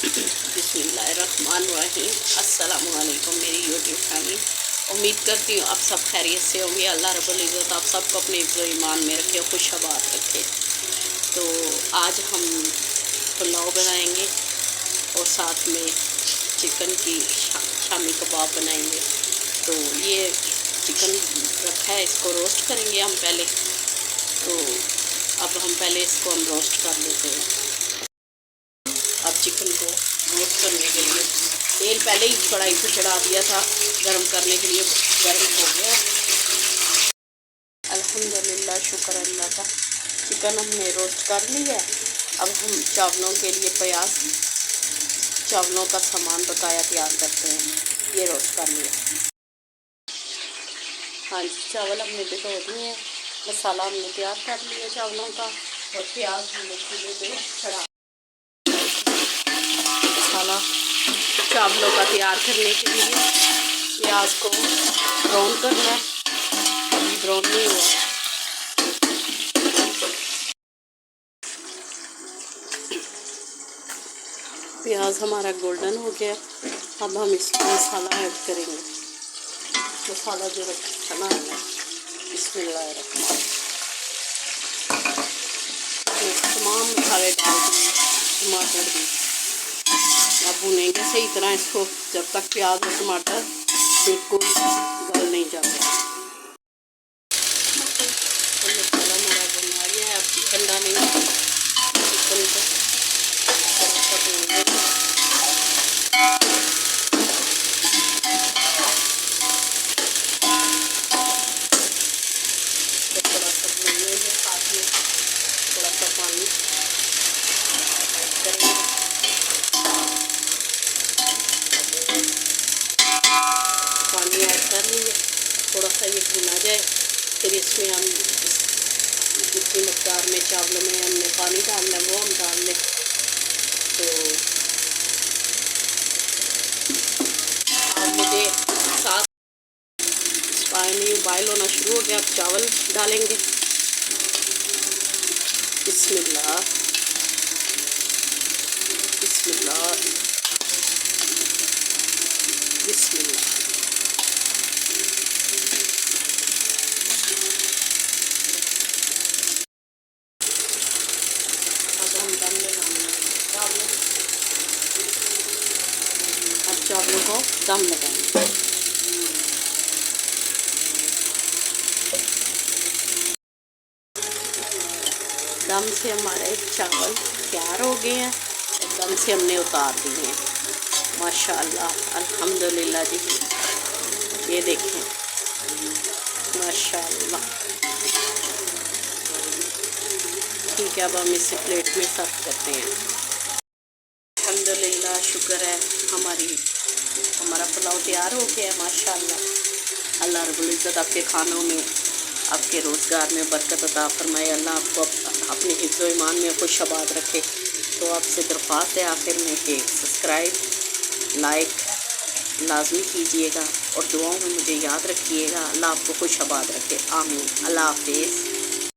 बिस्मिल्लाहिर्रहमानिर्रहीम। अस्सलामुअलैकुम मेरी यूट्यूब फैमिली। उम्मीद करती हूँ आप सब खैरियत से होंगे। अल्लाह रब्बुल इज़्ज़त आप सबको अपने हिफ्ज़ ईमान में रखे, खुशहाबाद रखे। तो आज हम पुलाव बनाएंगे और साथ में चिकन की शामी कबाब बनाएंगे। तो ये चिकन रखा है, इसको रोस्ट करेंगे हम पहले। तो अब हम पहले इसको हम रोस्ट कर लेते हैं। अब चिकन को रोस्ट करने के लिए तेल पहले ही कढ़ाई पे चढ़ा दिया था, गरम करने के लिए। गरम हो गया अल्हम्दुलिल्लाह, शुक्र अल्लाह का। चिकन हमने रोस्ट कर लिया। अब हम चावलों के लिए प्याज, चावलों का सामान बकाया तैयार करते हैं। ये रोस्ट कर लिया। हाँ जी, चावल हमने भिगो दिए हैं। मसाला हमने तैयार कर लिया चावलों का, और प्याज हमने चूल्हे पे चढ़ा। मसाला चावलों का तैयार करने के लिए प्याज को ब्राउन करना है। अभी ब्राउन नहीं हुआ। प्याज हमारा गोल्डन हो गया। अब हम इसमें मसाला ऐड करेंगे। मसाला जो रखना है, बिस्मिल्लाहिर्रहमानिर्रहीम, तमाम मसाले डाल दिए, टमाटर भी। अब भुनेंगे सही तरह इसको जब तक प्याज और टमाटर बिल्कुल गल नहीं जाते। तो मसाला हमारा बना गया है। अब चिकन डालेंगे। चिकन को थोड़ा सा भूनेंगे। थोड़ा सा भूनेंगे, साथ में थोड़ा सा पानी ऐड करेंगे। पानी ऐड कर लिए। थोड़ा सा ये भुना जाए, फिर इसमें हम जितनी मकदार में चावलों में हमने पानी डालना है वो हम डाल लें। तो अब मुझे साथ पानी बॉयल होना शुरू हो गया। अब चावल डालेंगे। बिस्मिल्लाह बिस्मिल्लाह बिस्मिल्लाह। अब चावलों को दम लगाएंगे। दम से हमारे चावल तैयार हो गए हैं। दम से हमने उतार दिए हैं। माशाअल्लाह, अल्हम्दुलिल्लाह जी। ये देखें, माशाअल्लाह। ठीक है, अब हम इसे प्लेट में सर्व करते हैं। अल्हम्दुलिल्लाह, शुक्र है, हमारा पुलाव तैयार हो गया है। माशाअल्लाह, अल्लाह रब्बुल इज़्ज़त आपके खानों में, आपके रोज़गार में बरकत अता फरमाए। अल्लाह आपको अपने हिफ्ज़ ईमान में खुशहाबाद रखे। तो आपसे दरख्वास्त है आखिर में कि सब्सक्राइब, लाइक लाजमी कीजिएगा और दुआओं में मुझे याद रखिएगा। अल्लाह आपको खुशहाबाद रखे। आमीन। अल्लाह हाफिज़।